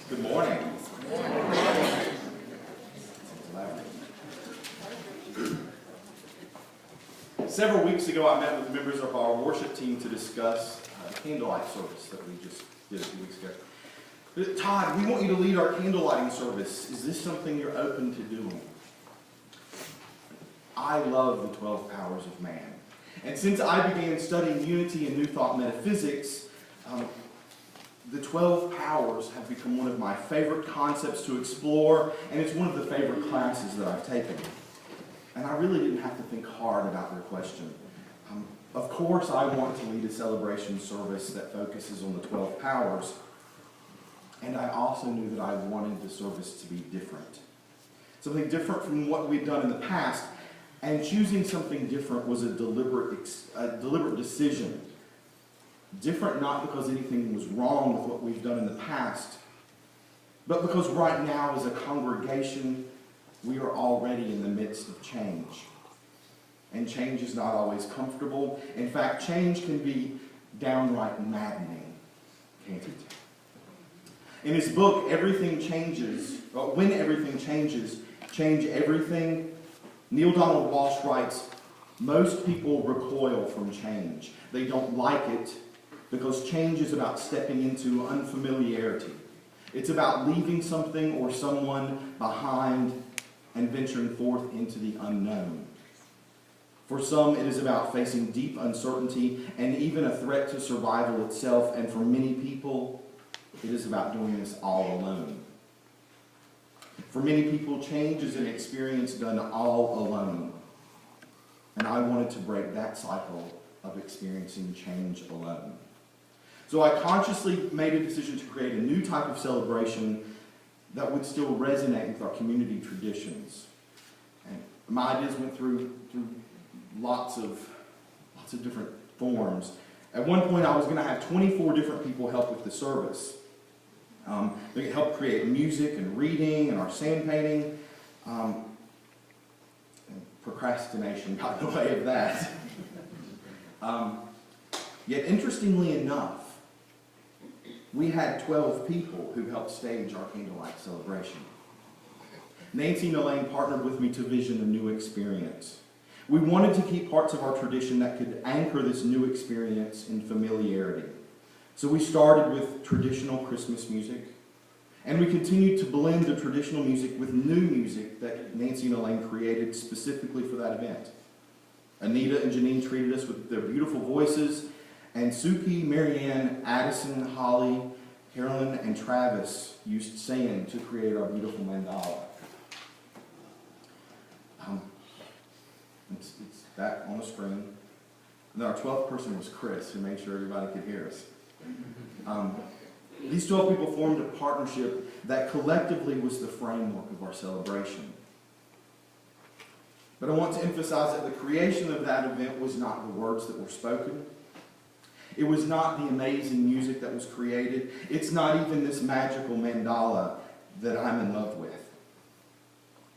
Good morning. Several weeks ago, I met with members of our worship team to discuss a candlelight service that we just did a few weeks ago. Todd, we want you to lead our candlelighting service. Is this something you're open to doing? I love the 12 powers of man. And since I began studying unity and New Thought metaphysics, the 12 powers have become one of my favorite concepts to explore, and it's one of the favorite classes that I've taken. And I really didn't have to think hard about their question. Of course, I want to lead a celebration service that focuses on the 12 powers, and I also knew that I wanted the service to be different. Something different from what we'd done in the past, and choosing something different was a deliberate decision. Different not because anything was wrong with what we've done in the past, but because right now as a congregation, we are already in the midst of change. And change is not always comfortable. In fact, change can be downright maddening, can't it? In his book, Everything Changes, When Everything Changes, Change Everything, Neil Donald Walsh writes, most people recoil from change. They don't like it because change is about stepping into unfamiliarity. It's about leaving something or someone behind and venturing forth into the unknown. For some, it is about facing deep uncertainty and even a threat to survival itself. And for many people, it is about doing this all alone. For many people, change is an experience done all alone. And I wanted to break that cycle of experiencing change alone. So I consciously made a decision to create a new type of celebration that would still resonate with our community traditions. And my ideas went through lots of different forms. At one point, I was going to have 24 different people help with the service. They could help create music and reading and our sand painting. And procrastination got in the way of that. Yet, interestingly enough, we had 12 people who helped stage our candlelight celebration. Nancy and Elaine partnered with me to vision a new experience. We wanted to keep parts of our tradition that could anchor this new experience in familiarity. So we started with traditional Christmas music, and we continued to blend the traditional music with new music that Nancy and Elaine created specifically for that event. Anita and Janine treated us with their beautiful voices, and Suki, Marianne, Addison, Holly, Carolyn, and Travis used sand to create our beautiful mandala. It's that on the screen. And then our 12th person was Chris, who made sure everybody could hear us. These 12 people formed a partnership that collectively was the framework of our celebration. But I want to emphasize that the creation of that event was not the words that were spoken. It was not the amazing music that was created. It's not even this magical mandala that I'm in love with.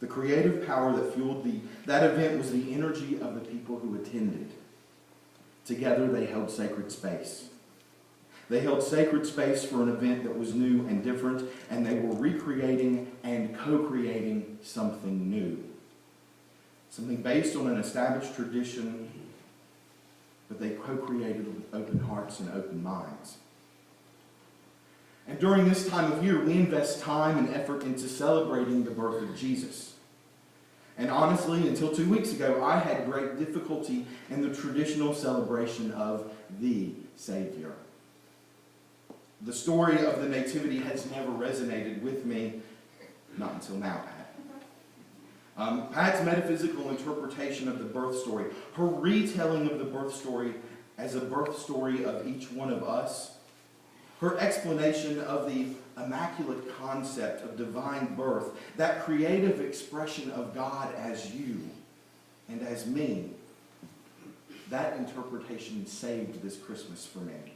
The creative power that fueled that event was the energy of the people who attended. Together they held sacred space. They held sacred space for an event that was new and different, and they were recreating and co-creating something new. Something based on an established tradition, but they co-created with open hearts and open minds. And during this time of year, we invest time and effort into celebrating the birth of Jesus. And honestly, until 2 weeks ago, I had great difficulty in the traditional celebration of the Savior. The story of the Nativity has never resonated with me, not until now, Pat. Pat's metaphysical interpretation of the birth story, her retelling of the birth story as a birth story of each one of us, her explanation of the immaculate concept of divine birth, that creative expression of God as you and as me, that interpretation saved this Christmas for me.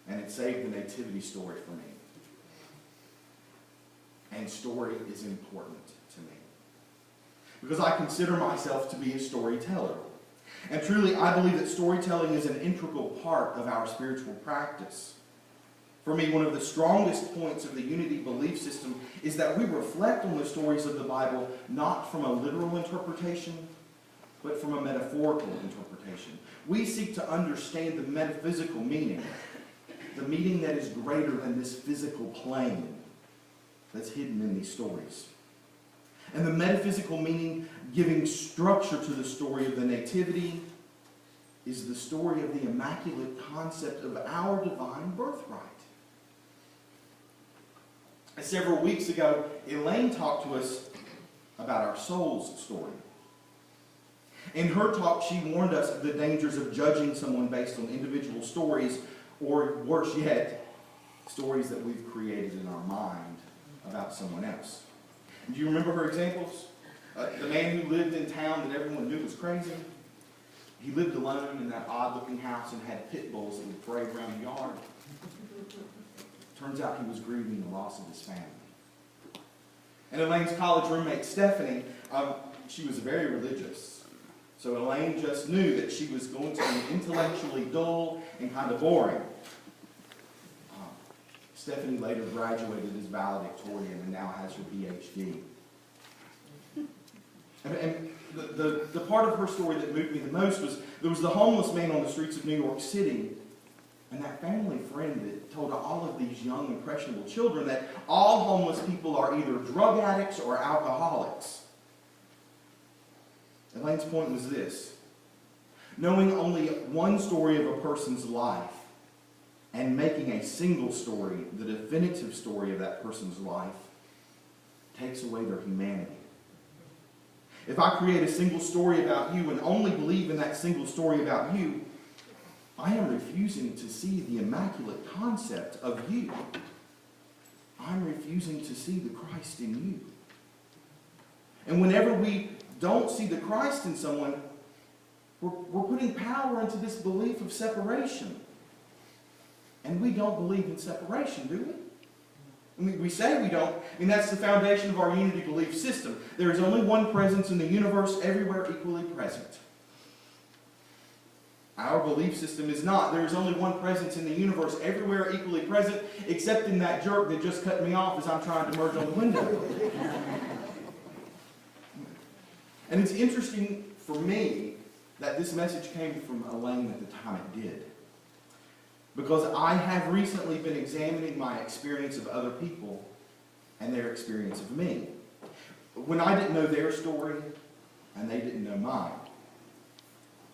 And it saved the Nativity story for me. And story is important to me, because I consider myself to be a storyteller. And truly, I believe that storytelling is an integral part of our spiritual practice. For me, one of the strongest points of the unity belief system is that we reflect on the stories of the Bible not from a literal interpretation, but from a metaphorical interpretation. We seek to understand the metaphysical meaning, the meaning that is greater than this physical plane that's hidden in these stories. And the metaphysical meaning giving structure to the story of the Nativity is the story of the immaculate concept of our divine birthright. Several weeks ago, Elaine talked to us about our soul's story. In her talk, she warned us of the dangers of judging someone based on individual stories, or worse yet, stories that we've created in our mind about someone else. Do you remember her examples? The man who lived in town that everyone knew was crazy. He lived alone in that odd-looking house and had pit bulls that would parade around the yard. Turns out he was grieving the loss of his family. And Elaine's college roommate, Stephanie, she was very religious. So Elaine just knew that she was going to be intellectually dull and kind of boring. Stephanie later graduated as valedictorian and now has her PhD. And the part of her story that moved me the most was there was the homeless man on the streets of New York City, and that family friend that told all of these young, impressionable children that all homeless people are either drug addicts or alcoholics. Elaine's point was this: knowing only one story of a person's life and making a single story the definitive story of that person's life takes away their humanity. If I create a single story about you and only believe in that single story about you, I am refusing to see the immaculate concept of you. I'm refusing to see the Christ in you. And whenever we don't see the Christ in someone, we're putting power into this belief of separation. And we don't believe in separation, do we? I mean, we say we don't. I mean, that's the foundation of our unity belief system. There is only one presence in the universe, everywhere equally present. Our belief system is not. There is only one presence in the universe, everywhere equally present, except in that jerk that just cut me off as I'm trying to merge on the window. And it's interesting for me that this message came from Elaine at the time it did. Because I have recently been examining my experience of other people and their experience of me. When I didn't know their story and they didn't know mine.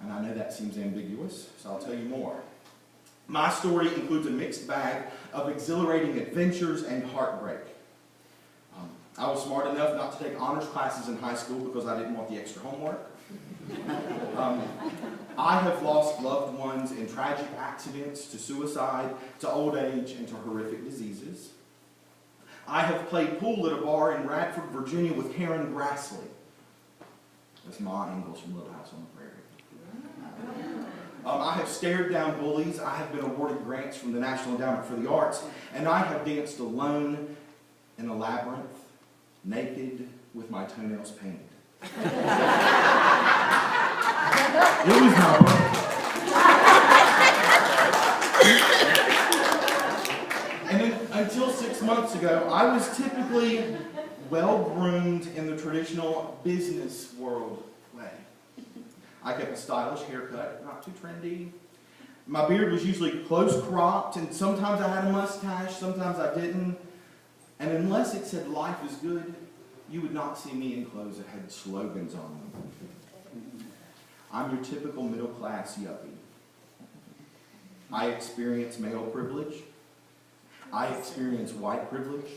And I know that seems ambiguous, so I'll tell you more. My story includes a mixed bag of exhilarating adventures and heartbreak. I was smart enough not to take honors classes in high school because I didn't want the extra homework. I have lost loved ones in tragic accidents, to suicide, to old age, and to horrific diseases. I have played pool at a bar in Radford, Virginia with Karen Grassley. That's Ma Ingalls from Little House on the Prairie. I have stared down bullies. I have been awarded grants from the National Endowment for the Arts. And I have danced alone in a labyrinth, naked, with my toenails painted. It was my And then, until 6 months ago, I was typically well-groomed in the traditional business world way. I kept a stylish haircut, not too trendy. My beard was usually close-cropped, and sometimes I had a mustache, sometimes I didn't. And unless it said "life is good," you would not see me in clothes that had slogans on them. I'm your typical middle-class yuppie. I experience male privilege. I experience white privilege.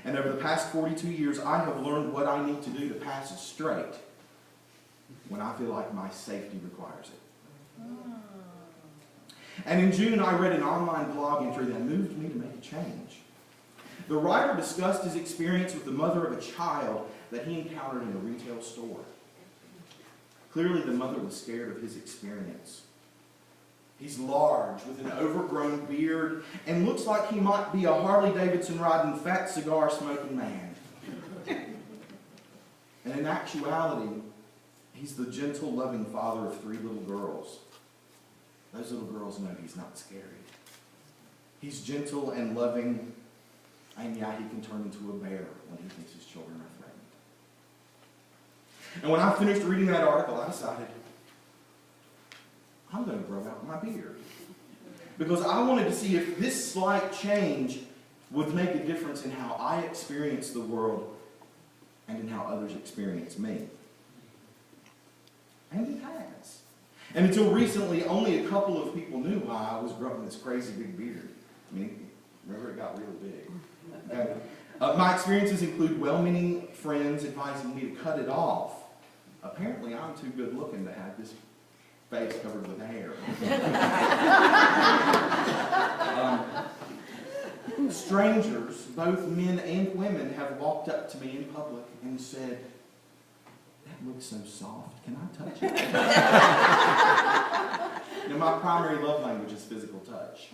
And over the past 42 years, I have learned what I need to do to pass as straight when I feel like my safety requires it. And in June, I read an online blog entry that moved me to make a change. The writer discussed his experience with the mother of a child that he encountered in a retail store. Clearly, the mother was scared of his experience. He's large, with an overgrown beard, and looks like he might be a Harley-Davidson riding, fat cigar smoking man. And in actuality, he's the gentle, loving father of 3 little girls. Those little girls know he's not scary. He's gentle and loving, and yeah, he can turn into a bear when he thinks his children are threatened. And when I finished reading that article, I decided, I'm going to grow out my beard. Because I wanted to see if this slight change would make a difference in how I experience the world and in how others experience me. And it has. And until recently, only a couple of people knew why I was growing this crazy big beard. I mean, remember, it got real big. Okay. My experiences include well-meaning friends advising me to cut it off. Apparently, I'm too good looking to have this face covered with hair. Strangers, both men and women, have walked up to me in public and said, "That looks so soft. Can I touch it?" Now, my primary love language is physical touch.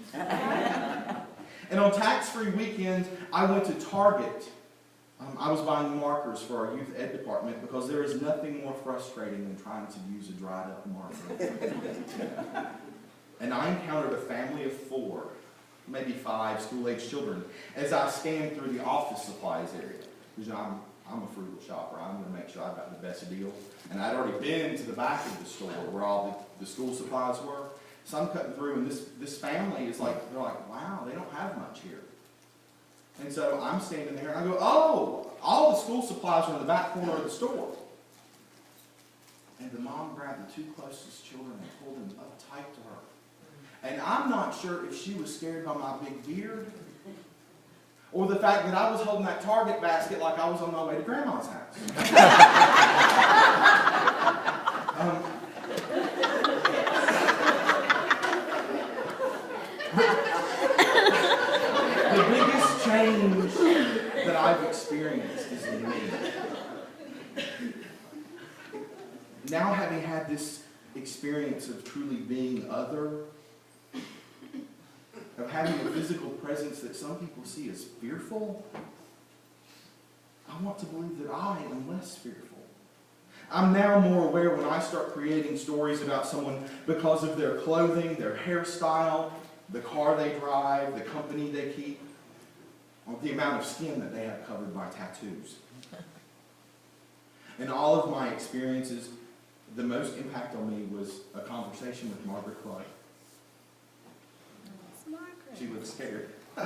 And on tax-free weekends, I went to Target. I was buying markers for our youth ed department because there is nothing more frustrating than trying to use a dried-up marker. And I encountered a family of 4, maybe 5 school-age children as I scanned through the office supplies area. Because I'm a frugal shopper. I'm going to make sure I've got the best deal. And I'd already been to the back of the store where all the school supplies were. So I'm cutting through, and this family is like, they're like, wow, they don't have much here. And so I'm standing there, and I go, oh, all the school supplies are in the back corner of the store. And the mom grabbed the 2 closest children and pulled them up tight to her. And I'm not sure if she was scared by my big beard or the fact that I was holding that Target basket like I was on my way to Grandma's house. The biggest change that I've experienced is in me. Now, having had this experience of truly being other, of having a physical presence that some people see as fearful, I want to believe that I am less fearful. I'm now more aware when I start creating stories about someone because of their clothing, their hairstyle, the car they drive, the company they keep, or the amount of skin that they have covered by tattoos. In all of my experiences, the most impact on me was a conversation with Margaret Clark. She looks scared. I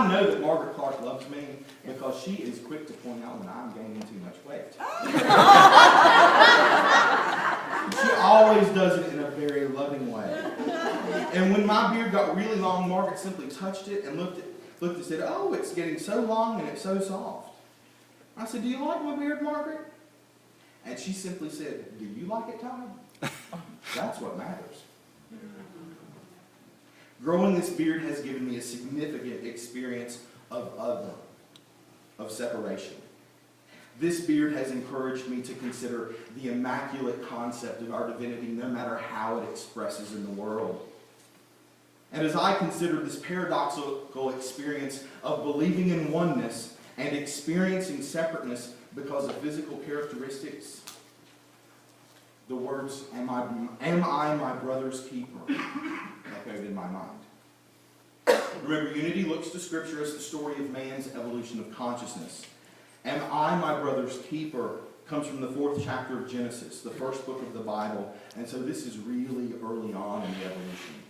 know that Margaret Clark loves me because she is quick to point out when I'm gaining too much weight. She always does it in a very loving way. And when my beard got really long, Margaret simply touched it and looked and said, "Oh, it's getting so long and it's so soft." I said, "Do you like my beard, Margaret?" And she simply said, "Do you like it, Todd?" That's what matters. Growing this beard has given me a significant experience of separation. This beard has encouraged me to consider the immaculate concept of our divinity no matter how it expresses in the world. And as I consider this paradoxical experience of believing in oneness and experiencing separateness because of physical characteristics, the words, am I my brother's keeper?" echoed in my mind. Remember, unity looks to Scripture as the story of man's evolution of consciousness. Am I my brother's keeper comes from the 4th chapter of Genesis, the first book of the Bible, and so this is really early on in the evolution.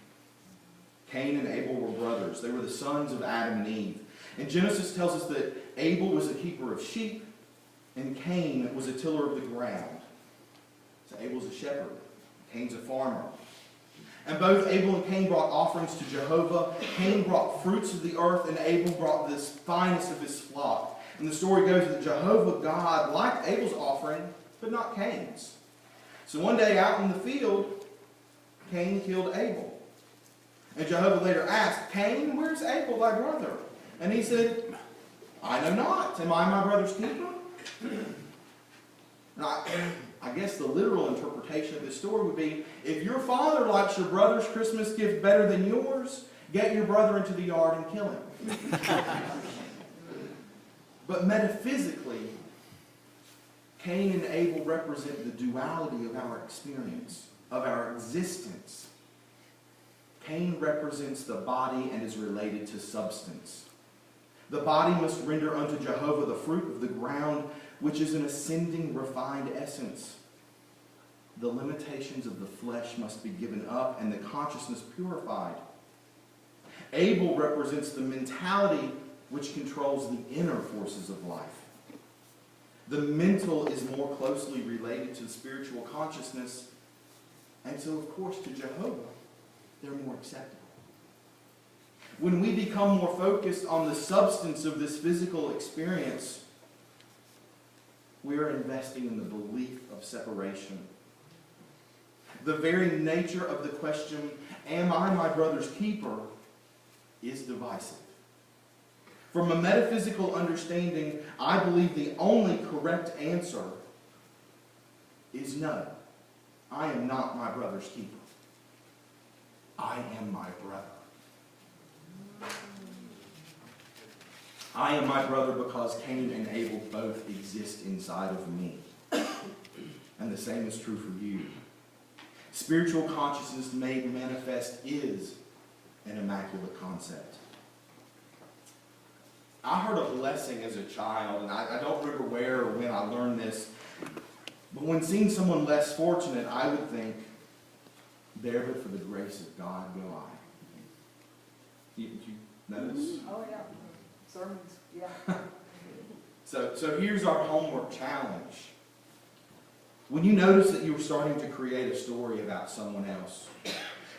Cain and Abel were brothers. They were the sons of Adam and Eve. And Genesis tells us that Abel was a keeper of sheep, and Cain was a tiller of the ground. So Abel's a shepherd. Cain's a farmer. And both Abel and Cain brought offerings to Jehovah. Cain brought fruits of the earth, and Abel brought the finest of his flock. And the story goes that Jehovah God liked Abel's offering, but not Cain's. So one day out in the field, Cain killed Abel. And Jehovah later asked, "Cain, where's Abel, thy brother?" And he said, "I know not. Am I my brother's keeper?" Now, I guess the literal interpretation of this story would be, if your father likes your brother's Christmas gift better than yours, get your brother into the yard and kill him. But metaphysically, Cain and Abel represent the duality of our experience, of our existence. Cain represents the body and is related to substance. The body must render unto Jehovah the fruit of the ground, which is an ascending, refined essence. The limitations of the flesh must be given up and the consciousness purified. Abel represents the mentality which controls the inner forces of life. The mental is more closely related to the spiritual consciousness, and so, of course, to Jehovah, they're more acceptable. When we become more focused on the substance of this physical experience, we are investing in the belief of separation. The very nature of the question, am I my brother's keeper, is divisive. From a metaphysical understanding, I believe the only correct answer is no. I am not my brother's keeper. I am my brother. I am my brother because Cain and Abel both exist inside of me. And the same is true for you. Spiritual consciousness made manifest is an immaculate concept. I heard a blessing as a child, and I don't remember where or when I learned this, but when seeing someone less fortunate, I would think, there but for the grace of God go I. Did you notice? Oh yeah, sermons, yeah. So here's our homework challenge. When you notice that you're starting to create a story about someone else,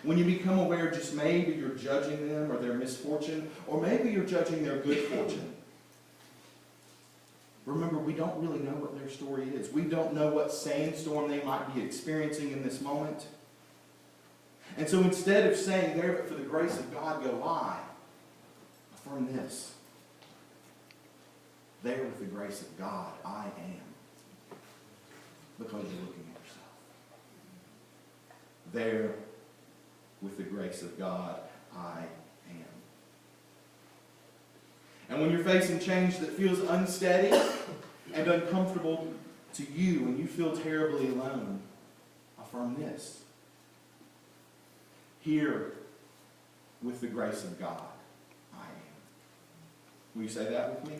when you become aware just maybe you're judging them or their misfortune, or maybe you're judging their good fortune, remember, we don't really know what their story is. We don't know what sandstorm they might be experiencing in this moment. And so instead of saying, there but for the grace of God go I, affirm this. There with the grace of God I am. Because you're looking at yourself. There with the grace of God I am. And when you're facing change that feels unsteady and uncomfortable to you and you feel terribly alone, affirm this. Here, with the grace of God, I am. Will you say that with me?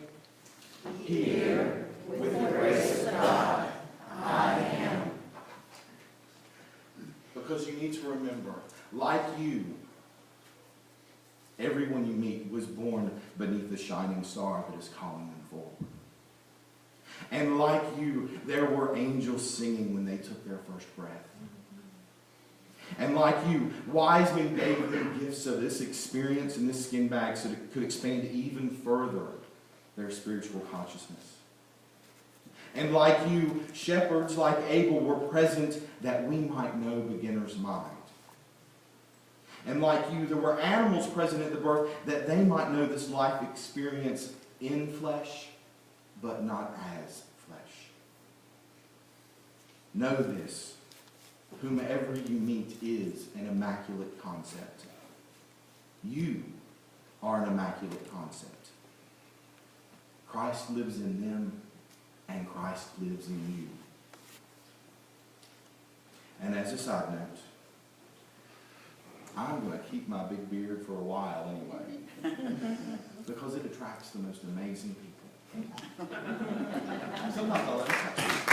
Here, with the grace of God, I am. Because you need to remember, like you, everyone you meet was born beneath the shining star that is calling them forward. And like you, there were angels singing when they took their first breath. And like you, wise men gave them gifts of this experience and this skin bag so that it could expand even further their spiritual consciousness. And like you, shepherds like Abel were present that we might know beginner's mind. And like you, there were animals present at the birth that they might know this life experience in flesh, but not as flesh. Know this. Whomever you meet is an immaculate concept. You are an immaculate concept. Christ lives in them, and Christ lives in you. And as a side note, I'm going to keep my big beard for a while anyway, because it attracts the most amazing people. Sometimes I let it touch you.